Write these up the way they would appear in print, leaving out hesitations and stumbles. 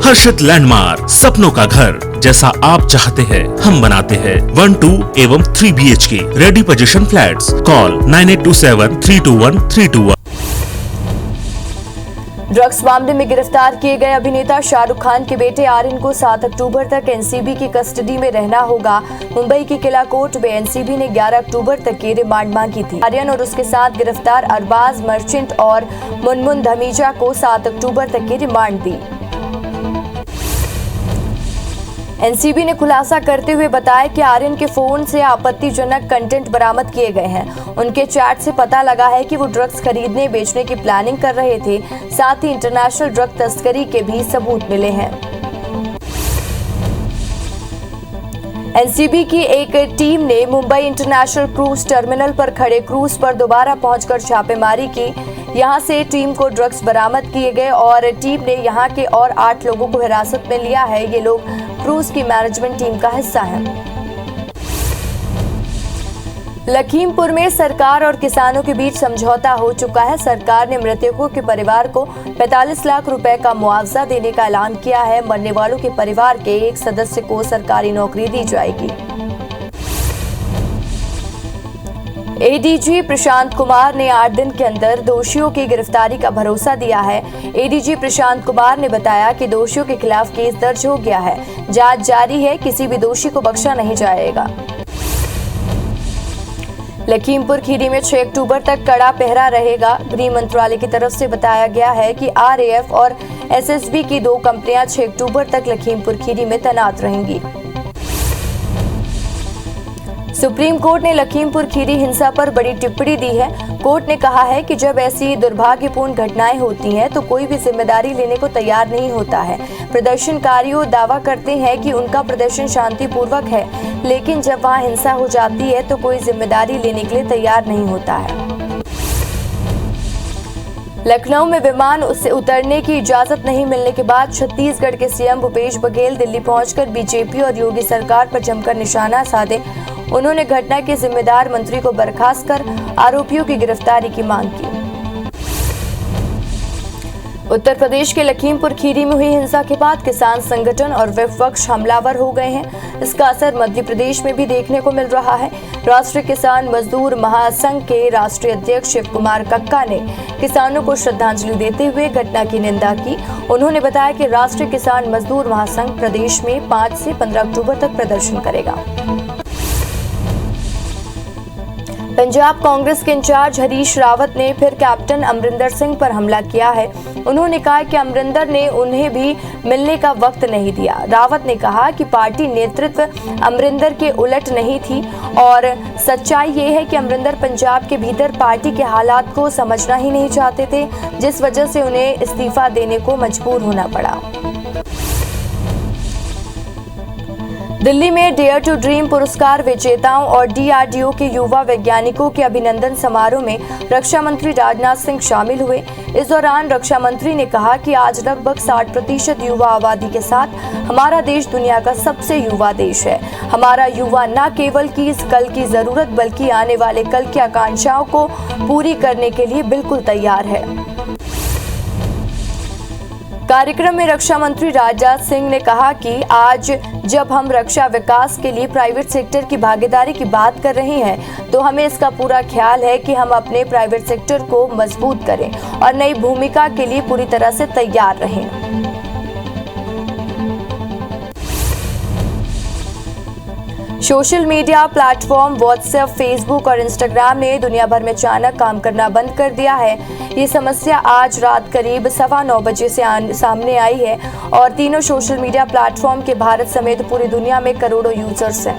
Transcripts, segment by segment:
हर्षित landmark, सपनों का घर जैसा आप चाहते हैं हम बनाते हैं। 1, 2 एवं 3 BHK ready position flats. Call 9827321321। Drugs मामले में गिरफ्तार किए गए अभिनेता शाहरुख खान के बेटे आर्यन को 7 अक्टूबर तक एनसीबी की कस्टडी में रहना होगा। मुंबई की किला कोर्ट में एनसीबी ने 11 अक्टूबर तक की रिमांड मांगी थी। आर्यन और उसके साथ गिरफ्तार अरबाज मर्चेंट और मुनमुन धमीजा को 7 अक्टूबर तक की रिमांड दी। एनसीबी ने खुलासा करते हुए बताया कि आर्यन के फोन से आपत्तिजनक कंटेंट बरामद किए गए हैं। उनके चैट से पता लगा है कि वो ड्रग्स खरीदने बेचने की प्लानिंग कर रहे थे। साथ ही इंटरनेशनल ड्रग तस्करी के भी सबूत मिले हैं। एनसीबी की एक टीम ने मुंबई इंटरनेशनल क्रूज टर्मिनल पर खड़े क्रूज पर दोबारा पहुंचकर छापेमारी की। यहां से टीम को ड्रग्स बरामद किए गए और टीम ने यहां के और 8 लोगों को हिरासत में लिया है। ये लोग क्रूज की मैनेजमेंट टीम का हिस्सा हैं। लखीमपुर में सरकार और किसानों के बीच समझौता हो चुका है। सरकार ने मृतकों के परिवार को 45 लाख रुपए का मुआवजा देने का ऐलान किया है। मरने वालों के परिवार के एक सदस्य को सरकारी नौकरी दी जाएगी। एडीजी प्रशांत कुमार ने 8 दिन के अंदर दोषियों की गिरफ्तारी का भरोसा दिया है। एडीजी प्रशांत कुमार ने बताया कि दोषियों के खिलाफ केस दर्ज हो गया है। जांच जारी है, किसी भी दोषी को बख्शा नहीं जाएगा। लखीमपुर खीरी में 6 अक्टूबर तक कड़ा पहरा रहेगा। गृह मंत्रालय की तरफ से बताया गया है कि आरएएफ और एसएसबी की 2 कंपनियां 6 अक्टूबर तक लखीमपुर खीरी में तैनात रहेंगी। सुप्रीम कोर्ट ने लखीमपुर खीरी हिंसा पर बड़ी टिप्पणी दी है। कोर्ट ने कहा है कि जब ऐसी दुर्भाग्यपूर्ण घटनाएं होती हैं तो कोई भी जिम्मेदारी लेने को तैयार नहीं होता है। प्रदर्शनकारियों दावा करते हैं कि उनका प्रदर्शन शांतिपूर्वक है, लेकिन जब वहां हिंसा हो जाती है तो कोई जिम्मेदारी लेने के लिए तैयार नहीं होता है। लखनऊ में विमान उससे उतरने की इजाजत नहीं मिलने के बाद छत्तीसगढ़ के सीएम भूपेश बघेल दिल्ली पहुंचकर बीजेपी और योगी सरकार पर जमकर निशाना साधे। उन्होंने घटना के जिम्मेदार मंत्री को बर्खास्त कर आरोपियों की गिरफ्तारी की मांग की। उत्तर प्रदेश के लखीमपुर खीरी में हुई हिंसा के बाद किसान संगठन और विपक्ष हमलावर हो गए हैं। इसका असर मध्य प्रदेश में भी देखने को मिल रहा है। राष्ट्रीय किसान मजदूर महासंघ के राष्ट्रीय अध्यक्ष शिव कुमार कक्का ने किसानों को श्रद्धांजलि देते हुए घटना की निंदा की। उन्होंने बताया कि राष्ट्रीय किसान मजदूर महासंघ प्रदेश में 5 से 15 अक्टूबर तक प्रदर्शन करेगा। पंजाब कांग्रेस के इंचार्ज हरीश रावत ने फिर कैप्टन अमरिंदर सिंह पर हमला किया है। उन्होंने कहा कि अमरिंदर ने उन्हें भी मिलने का वक्त नहीं दिया। रावत ने कहा कि पार्टी नेतृत्व अमरिंदर के उलट नहीं थी और सच्चाई ये है कि अमरिंदर पंजाब के भीतर पार्टी के हालात को समझना ही नहीं चाहते थे, जिस वजह से उन्हें इस्तीफा देने को मजबूर होना पड़ा। दिल्ली में डेयर टू ड्रीम पुरस्कार विजेताओं और डीआरडीओ के युवा वैज्ञानिकों के अभिनंदन समारोह में रक्षा मंत्री राजनाथ सिंह शामिल हुए। इस दौरान रक्षा मंत्री ने कहा कि आज लगभग 60% युवा आबादी के साथ हमारा देश दुनिया का सबसे युवा देश है। हमारा युवा न केवल कि इस कल की जरूरत बल्कि आने वाले कल की आकांक्षाओं को पूरी करने के लिए बिल्कुल तैयार है। कार्यक्रम में रक्षा मंत्री राजनाथ सिंह ने कहा कि आज जब हम रक्षा विकास के लिए प्राइवेट सेक्टर की भागीदारी की बात कर रहे हैं तो हमें इसका पूरा ख्याल है कि हम अपने प्राइवेट सेक्टर को मजबूत करें और नई भूमिका के लिए पूरी तरह से तैयार रहें। Social media platform WhatsApp, Facebook और इंस्टाग्राम ने दुनिया भर में अचानक काम करना बंद कर दिया है। ये समस्या आज रात करीब 9:15 बजे से सामने आई है और तीनों सोशल मीडिया प्लेटफॉर्म के भारत समेत पूरी दुनिया में करोड़ों यूजर्स हैं।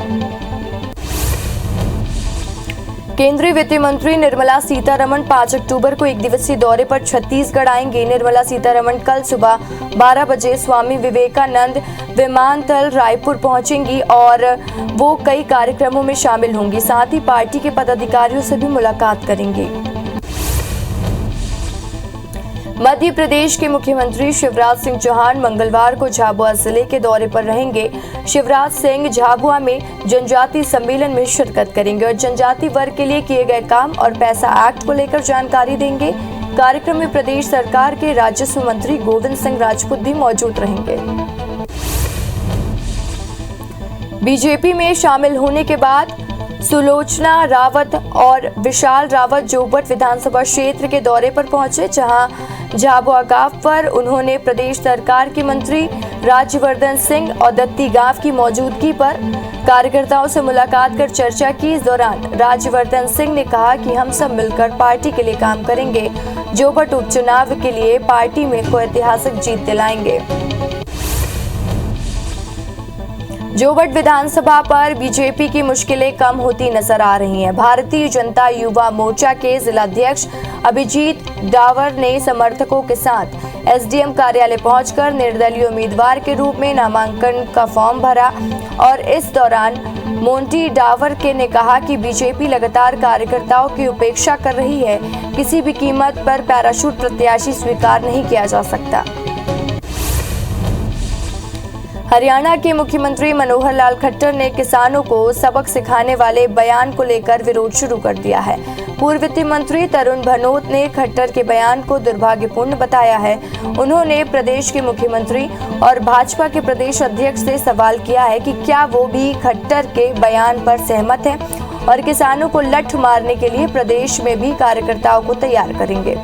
केंद्रीय वित्त मंत्री निर्मला सीतारमण 5 अक्टूबर को 1 दिवसीय दौरे पर छत्तीसगढ़ आएंगे। निर्मला सीतारमण कल सुबह 12 बजे स्वामी विवेकानंद विमानतल रायपुर पहुंचेंगी और वो कई कार्यक्रमों में शामिल होंगी। साथ ही पार्टी के पदाधिकारियों से भी मुलाकात करेंगे। मध्य प्रदेश के मुख्यमंत्री शिवराज सिंह चौहान मंगलवार को झाबुआ जिले के दौरे पर रहेंगे। शिवराज सिंह झाबुआ में जनजाति सम्मेलन में शिरकत करेंगे और जनजाति वर्ग के लिए किए गए काम और पैसा एक्ट को लेकर जानकारी देंगे। कार्यक्रम में प्रदेश सरकार के राजस्व मंत्री गोविंद सिंह राजपूत भी मौजूद रहेंगे। बीजेपी में शामिल होने के बाद सुलोचना रावत और विशाल रावत जोबट विधानसभा क्षेत्र के दौरे पर पहुंचे, जहां झाबुआ गांव पर उन्होंने प्रदेश सरकार के मंत्री राज्यवर्धन सिंह और दत्ती गांव की मौजूदगी पर कार्यकर्ताओं से मुलाकात कर चर्चा की। इस दौरान राज्यवर्धन सिंह ने कहा कि हम सब मिलकर पार्टी के लिए काम करेंगे, जोबट उपचुनाव के लिए पार्टी में कोई ऐतिहासिक जीत दिलाएंगे। जोबट विधानसभा पर बीजेपी की मुश्किलें कम होती नजर आ रही हैं। भारतीय जनता युवा मोर्चा के जिलाध्यक्ष अभिजीत डावर ने समर्थकों के साथ एसडीएम कार्यालय पहुंचकर निर्दलीय उम्मीदवार के रूप में नामांकन का फॉर्म भरा और इस दौरान मोंटी डावर के ने कहा कि बीजेपी लगातार कार्यकर्ताओं की उपेक्षा कर रही है, किसी भी कीमत पर पैराशूट प्रत्याशी स्वीकार नहीं किया जा सकता। हरियाणा के मुख्यमंत्री मनोहर लाल खट्टर ने किसानों को सबक सिखाने वाले बयान को लेकर विरोध शुरू कर दिया है। पूर्व वित्त मंत्री तरुण भनोत ने खट्टर के बयान को दुर्भाग्यपूर्ण बताया है। उन्होंने प्रदेश के मुख्यमंत्री और भाजपा के प्रदेश अध्यक्ष से सवाल किया है कि क्या वो भी खट्टर के बयान पर सहमत हैं और किसानों को लठ मारने के लिए प्रदेश में भी कार्यकर्ताओं को तैयार करेंगे।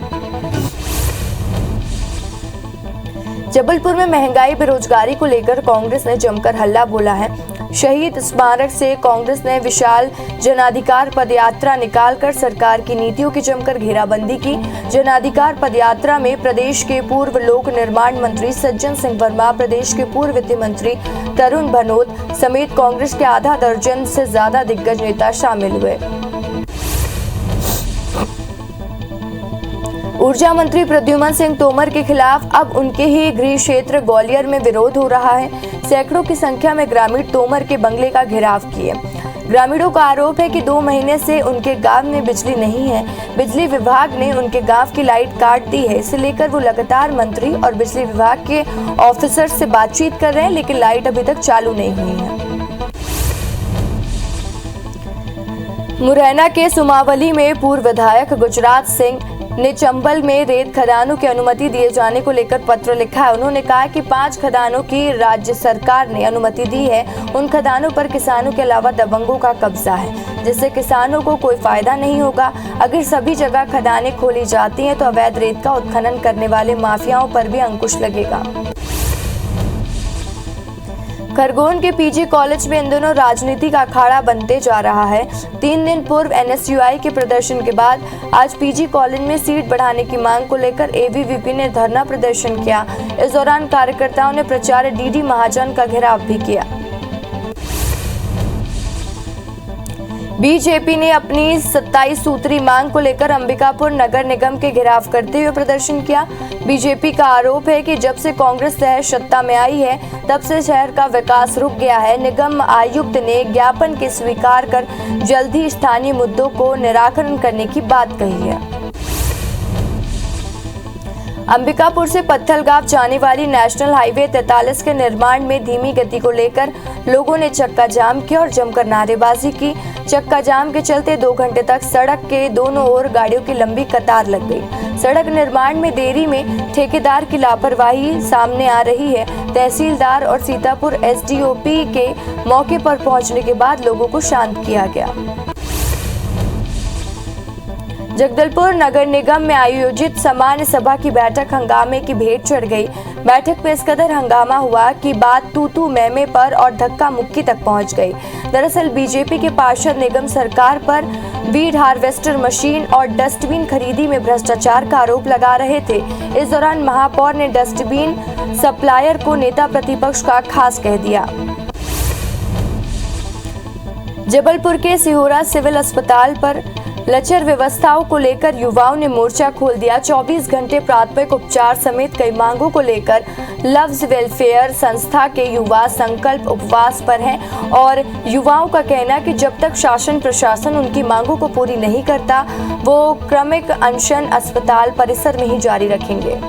जबलपुर में महंगाई बेरोजगारी को लेकर कांग्रेस ने जमकर हल्ला बोला है। शहीद स्मारक से कांग्रेस ने विशाल जनाधिकार पदयात्रा निकालकर सरकार की नीतियों की जमकर घेराबंदी की। जनाधिकार पदयात्रा में प्रदेश के पूर्व लोक निर्माण मंत्री सज्जन सिंह वर्मा, प्रदेश के पूर्व वित्त मंत्री तरुण भनोत समेत कांग्रेस के आधा दर्जन से ज्यादा दिग्गज नेता शामिल हुए। ऊर्जा मंत्री प्रद्युमन सिंह तोमर के खिलाफ अब उनके ही गृह क्षेत्र ग्वालियर में विरोध हो रहा है। सैकड़ों की संख्या में ग्रामीण तोमर के बंगले का घेराव किए। ग्रामीणों का आरोप है कि 2 महीने से उनके गांव में बिजली नहीं है। बिजली विभाग ने उनके गांव की लाइट काट दी है। इसे लेकर वो लगातार मंत्री और बिजली विभाग के ऑफिसर से बातचीत कर रहे हैं, लेकिन लाइट अभी तक चालू नहीं हुई है। मुरैना के सुमावली में पूर्व विधायक गुजरात सिंह ने चंबल में रेत खदानों की अनुमति दिए जाने को लेकर पत्र लिखा है। उन्होंने कहा कि 5 खदानों की राज्य सरकार ने अनुमति दी है। उन खदानों पर किसानों के अलावा दबंगों का कब्जा है, जिससे किसानों को कोई फायदा नहीं होगा। अगर सभी जगह खदानें खोली जाती हैं तो अवैध रेत का उत्खनन करने वाले माफियाओं पर भी अंकुश लगेगा। खरगोन के पीजी कॉलेज में इन दिनों राजनीति का अखाड़ा बनते जा रहा है। 3 दिन पूर्व एनएसयूआई के प्रदर्शन के बाद आज पीजी कॉलेज में सीट बढ़ाने की मांग को लेकर एबीवीपी ने धरना प्रदर्शन किया। इस दौरान कार्यकर्ताओं ने प्राचार्य डीडी महाजन का घेराव भी किया। बीजेपी ने अपनी 27 सूत्री मांग को लेकर अंबिकापुर नगर निगम के घेराव करते हुए प्रदर्शन किया। बीजेपी का आरोप है कि जब से कांग्रेस शहर सत्ता में आई है तब से शहर का विकास रुक गया है। निगम आयुक्त ने ज्ञापन के स्वीकार कर जल्द ही स्थानीय मुद्दों को निराकरण करने की बात कही है। अंबिकापुर से पत्थलगांव जाने वाली नेशनल हाईवे 43 के निर्माण में धीमी गति को लेकर लोगों ने चक्का जाम किया और जमकर नारेबाजी की। चक्का जाम के चलते 2 घंटे तक सड़क के दोनों ओर गाड़ियों की लंबी कतार लग गई। सड़क निर्माण में देरी में ठेकेदार की लापरवाही सामने आ रही है। तहसीलदार और सीतापुर एसडीओपी के मौके पर पहुंचने के बाद लोगों को शांत किया गया। जगदलपुर नगर निगम में आयोजित सामान्य सभा की बैठक हंगामे की भेंट चढ़ गई। बैठक में इस कदर हंगामा हुआ कि बात तू मैमे पर और धक्का मुक्की तक पहुंच गई। दरअसल बीजेपी के पार्षद निगम सरकार पर वीड हार्वेस्टर मशीन और डस्टबिन खरीदी में भ्रष्टाचार का आरोप लगा रहे थे। इस दौरान महापौर ने डस्टबिन सप्लायर को नेता प्रतिपक्ष का खास कह दिया। जबलपुर के सिहोरा सिविल अस्पताल पर लचर व्यवस्थाओं को लेकर युवाओं ने मोर्चा खोल दिया। 24 घंटे प्राथमिक उपचार समेत कई मांगों को लेकर लव्स वेलफेयर संस्था के युवा संकल्प उपवास पर हैं और युवाओं का कहना कि जब तक शासन प्रशासन उनकी मांगों को पूरी नहीं करता वो क्रमिक अनशन अस्पताल परिसर में ही जारी रखेंगे।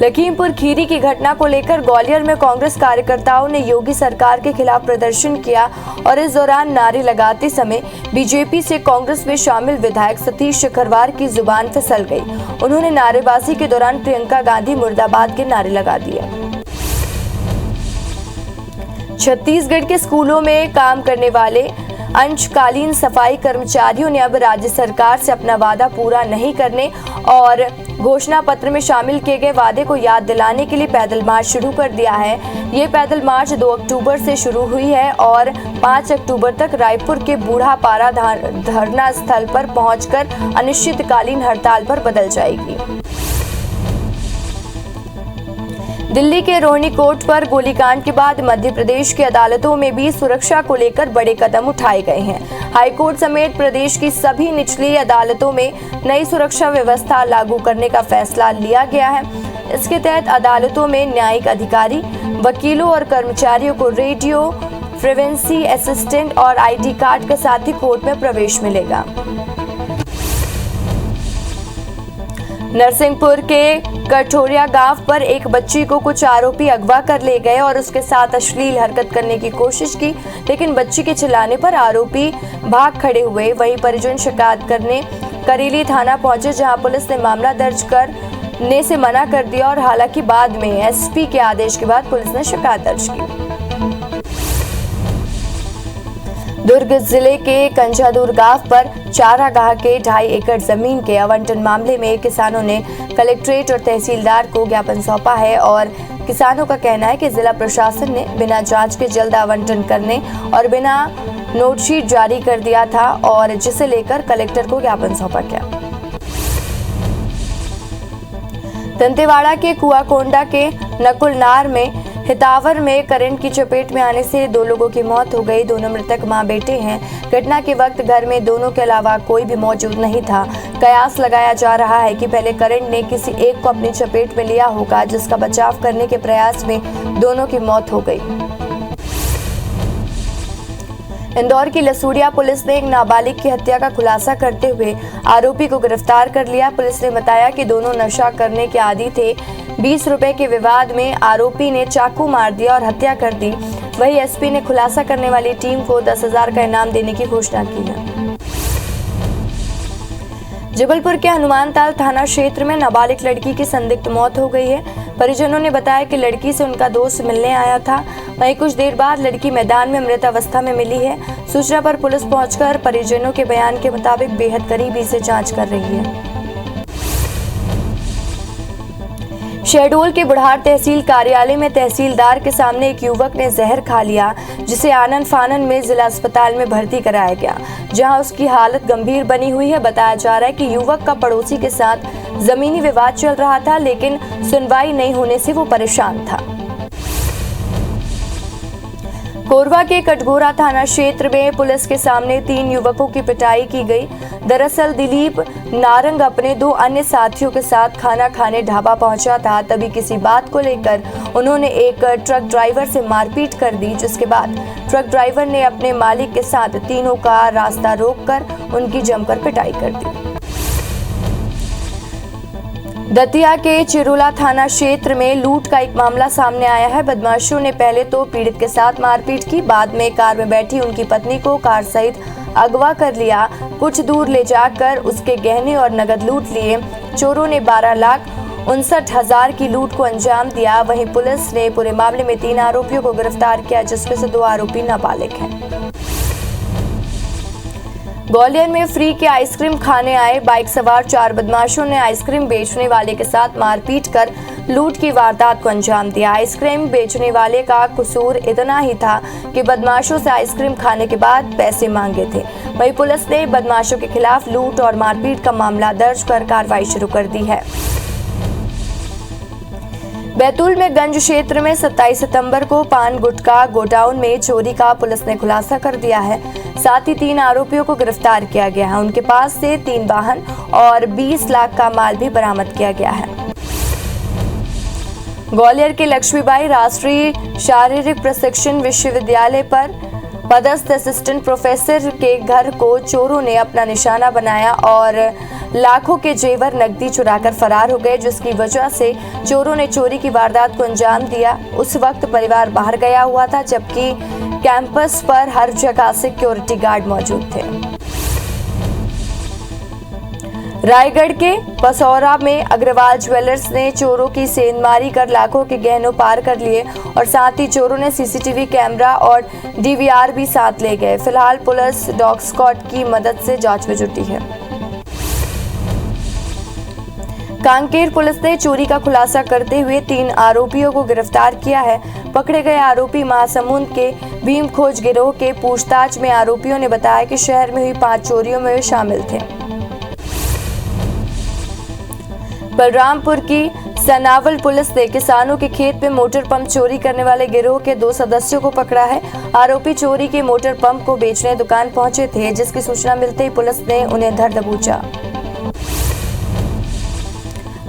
लखीमपुर खीरी की घटना को लेकर ग्वालियर में कांग्रेस कार्यकर्ताओं ने योगी सरकार के खिलाफ प्रदर्शन किया और इस दौरान नारे लगाते समय बीजेपी से कांग्रेस में शामिल विधायक सतीश शिखरवार की जुबान फिसल गई। उन्होंने नारेबाजी के दौरान प्रियंका गांधी मुर्दाबाद के नारे लगा दिए। छत्तीसगढ़ के स्कूलों में काम करने वाले अंशकालीन सफाई कर्मचारियों ने अब राज्य सरकार से अपना वादा पूरा नहीं करने और घोषणा पत्र में शामिल किए गए वादे को याद दिलाने के लिए पैदल मार्च शुरू कर दिया है। ये पैदल मार्च 2 अक्टूबर से शुरू हुई है और 5 अक्टूबर तक रायपुर के बूढ़ापारा धरना स्थल पर पहुंचकर अनिश्चितकालीन हड़ताल पर बदल जाएगी। दिल्ली के रोहिणी कोर्ट पर गोलीकांड के बाद मध्य प्रदेश की अदालतों में भी सुरक्षा को लेकर बड़े कदम उठाए गए हैं। हाईकोर्ट समेत प्रदेश की सभी निचली अदालतों में नई सुरक्षा व्यवस्था लागू करने का फैसला लिया गया है। इसके तहत अदालतों में न्यायिक अधिकारी, वकीलों और कर्मचारियों को रेडियो फ्रीक्वेंसी असिस्टेंट और ID कार्ड के साथ ही कोर्ट में प्रवेश मिलेगा। नरसिंहपुर के कठोरिया गांव पर एक बच्ची को कुछ आरोपी अगवा कर ले गए और उसके साथ अश्लील हरकत करने की कोशिश की, लेकिन बच्ची के चिल्लाने पर आरोपी भाग खड़े हुए। वहीं परिजन शिकायत करने करेली थाना पहुंचे, जहां पुलिस ने मामला दर्ज करने से मना कर दिया और हालांकि बाद में SP के आदेश के बाद पुलिस ने शिकायत दर्ज की। दुर्ग जिले के कंजादूर गांव पर चारागाह के 2.5 एकड़ जमीन के आवंटन मामले में किसानों ने कलेक्ट्रेट और तहसीलदार को ज्ञापन सौंपा है और किसानों का कहना है कि जिला प्रशासन ने बिना जांच के जल्द आवंटन करने और बिना नोटशीट जारी कर दिया था और जिसे लेकर कलेक्टर को ज्ञापन सौंपा गया। दंतेवाड़ा के कुआकोंडा के नकुलनार में हितावर में करंट की चपेट में आने से 2 लोगों की मौत हो गई। दोनों मृतक मां बेटे हैं। घटना के वक्त घर में दोनों के अलावा कोई भी मौजूद नहीं था। कयास लगाया जा रहा है कि पहले करंट ने किसी एक को अपनी चपेट में लिया होगा, जिसका बचाव करने के प्रयास में दोनों की मौत हो गई। इंदौर की लसूड़िया पुलिस ने एक नाबालिग की हत्या का खुलासा करते हुए आरोपी को गिरफ्तार कर लिया। पुलिस ने बताया कि दोनों नशा करने के आदी थे। 20 रुपए के विवाद में आरोपी ने चाकू मार दिया और हत्या कर दी। वहीं SP ने खुलासा करने वाली टीम को 10,000 का इनाम देने की घोषणा की है। जबलपुर के हनुमानताल थाना क्षेत्र में नाबालिग लड़की की संदिग्ध मौत हो गई है। परिजनों ने बताया कि लड़की से उनका दोस्त मिलने आया था। वहीं कुछ देर बाद लड़की मैदान में मृत अवस्था में मिली है। सूचना पर पुलिस पहुंचकर परिजनों के बयान के मुताबिक बेहद करीबी से जांच कर रही है। शहडोल के बुढ़ार तहसील कार्यालय में तहसीलदार के सामने एक युवक ने जहर खा लिया, जिसे आनन फानन में जिला अस्पताल में भर्ती कराया गया, जहां उसकी हालत गंभीर बनी हुई है। बताया जा रहा है कि युवक का पड़ोसी के साथ जमीनी विवाद चल रहा था, लेकिन सुनवाई नहीं होने से वो परेशान था। कोरबा के कटघोरा थाना क्षेत्र में पुलिस के सामने 3 युवकों की पिटाई की गई। दरअसल दिलीप नारंग अपने 2 अन्य साथियों के साथ खाना खाने ढाबा पहुंचा था। तभी किसी बात को लेकर उन्होंने एक ट्रक ड्राइवर से मारपीट कर दी, जिसके बाद ट्रक ड्राइवर ने अपने मालिक के साथ तीनों का रास्ता रोककर उनकी जमकर पिटाई कर दी। दतिया के चिरुला थाना क्षेत्र में लूट का एक मामला सामने आया है। बदमाशों ने पहले तो पीड़ित के साथ मारपीट की, बाद में कार में बैठी उनकी पत्नी को कार सहित अगवा कर लिया। कुछ दूर ले जाकर उसके गहने और नगद लूट लिए। चोरों ने 12,59,000 की लूट को अंजाम दिया। वहीं पुलिस ने पूरे मामले में 3 आरोपियों को गिरफ्तार किया, जिसमें से 2 आरोपी नाबालिग हैं। ग्वालियर में फ्री के आइसक्रीम खाने आए बाइक सवार 4 बदमाशों ने आइसक्रीम बेचने वाले के साथ मारपीट कर लूट की वारदात को अंजाम दिया। आइसक्रीम बेचने वाले का कसूर इतना ही था कि बदमाशों से आइसक्रीम खाने के बाद पैसे मांगे थे। वहीं पुलिस ने बदमाशों के खिलाफ लूट और मारपीट का मामला दर्ज कर कार्रवाई शुरू कर दी है। बैतूल में गंज क्षेत्र में 27 सितंबर को पान गुटखा गोडाउन में चोरी का पुलिस ने खुलासा कर दिया है। साथ ही 3 आरोपियों को गिरफ्तार किया गया है। उनके पास से 3 वाहन और 20 लाख का माल भी बरामद किया गया है। ग्वालियर के लक्ष्मीबाई राष्ट्रीय शारीरिक प्रशिक्षण विश्वविद्यालय पर पदस्थ असिस्टेंट प्रोफेसर के घर को चोरों ने अपना निशाना बनाया और लाखों के जेवर नकदी चुराकर फरार हो गए, जिसकी वजह से चोरों ने चोरी की वारदात को अंजाम दिया। उस वक्त परिवार बाहर गया हुआ था, जबकि कैंपस पर हर जगह सिक्योरिटी गार्ड मौजूद थे। रायगढ़ के पसौरा में अग्रवाल ज्वेलर्स ने चोरों की सेंधमारी कर लाखों के गहनों पार कर लिए और साथ ही चोरों ने सीसीटीवी कैमरा और डीवीआर भी साथ ले गए। फिलहाल पुलिस डॉग स्क्वाड की मदद से जांच में जुटी है। कांकेर पुलिस ने चोरी का खुलासा करते हुए 3 आरोपियों को गिरफ्तार किया है। पकड़े गए आरोपी महासमुंद के भीम खोज गिरोह के पूछताछ में आरोपियों ने बताया कि शहर में हुई 5 चोरियों में वे शामिल थे। बलरामपुर की सनावल पुलिस ने किसानों के खेत में मोटर पंप चोरी करने वाले गिरोह के 2 सदस्यों को पकड़ा है। आरोपी चोरी के मोटर पंप को बेचने दुकान पहुंचे थे, जिसकी सूचना मिलते ही पुलिस ने उन्हें धर दबोचा।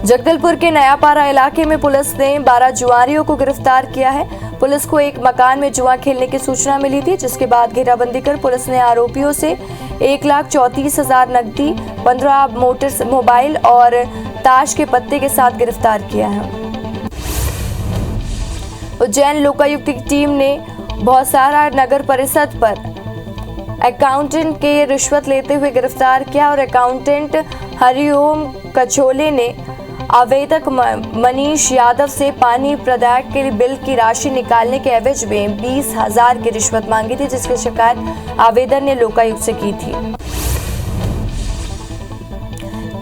जगदलपुर के नयापारा इलाके में पुलिस ने 12 जुआरियों को गिरफ्तार किया है। पुलिस को एक मकान में जुआ खेलने की सूचना मिली थी, जिसके बाद घेराबंदी कर पुलिस ने आरोपियों से 1,34,000 नकदी, 15 मोबाइल और ताश के पत्ते के साथ गिरफ्तार किया है। उज्जैन लोकायुक्त की टीम ने भौसारा नगर परिषद पर अकाउंटेंट के रिश्वत लेते हुए गिरफ्तार किया और अकाउंटेंट हरिओम कचोले ने आवेदक मनीष यादव से पानी प्रदायक के बिल की राशि निकालने के एवज में 20,000 की रिश्वत मांगी थी, जिसकी शिकायत आवेदन ने लोकायुक्त से की थी।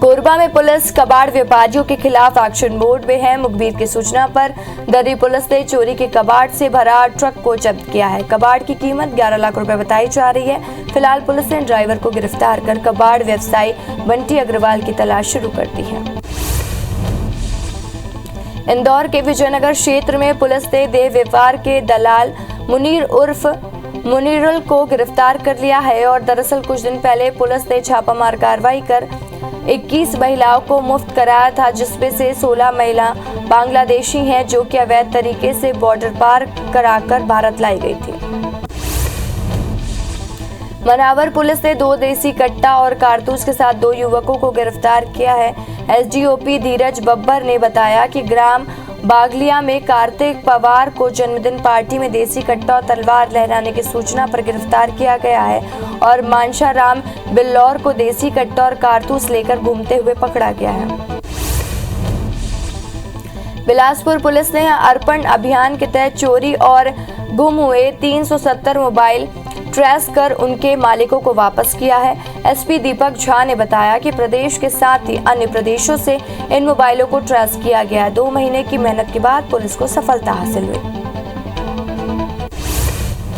कोरबा में पुलिस कबाड़ व्यापारियों के खिलाफ एक्शन मोड में है। मुखबिर की सूचना पर दर्री पुलिस ने चोरी के कबाड़ से भरा ट्रक को जब्त किया है। कबाड़ की कीमत 11 लाख रुपए बताई जा रही है। फिलहाल पुलिस ने ड्राइवर को गिरफ्तार कर कबाड़ व्यवसायी बंटी अग्रवाल की तलाश शुरू कर दी है। इंदौर के विजयनगर क्षेत्र में पुलिस ने देह व्यापार के दलाल मुनीर उर्फ मुनीरुल को गिरफ्तार कर लिया है और दरअसल कुछ दिन पहले पुलिस ने छापामार कार्रवाई कर 21 महिलाओं को मुफ्त कराया था, जिसमें से 16 महिला बांग्लादेशी हैं, जो कि अवैध तरीके से बॉर्डर पार कराकर भारत लाई गई थी। मनावर पुलिस ने 2 देसी कट्टा और कारतूस के साथ 2 युवकों को गिरफ्तार किया है। एसडीओपी धीरज बब्बर ने बताया कि ग्राम बागलिया में कार्तिक पवार को जन्मदिन पार्टी में देसी कट्टा और तलवार लहराने की सूचना पर गिरफ्तार किया गया है और मानशाराम बिल्लौर को देसी कट्टा और कारतूस लेकर घूमते हुए पकड़ा गया है। बिलासपुर पुलिस ने अर्पण अभियान के तहत चोरी और गुम हुए 370 मोबाइल ट्रेस कर उनके मालिकों को वापस किया है। एसपी दीपक झा ने बताया कि प्रदेश के साथ ही अन्य प्रदेशों से इन मोबाइलों को ट्रेस किया गया है। 2 महीने की मेहनत के बाद पुलिस को सफलता हासिल हुई।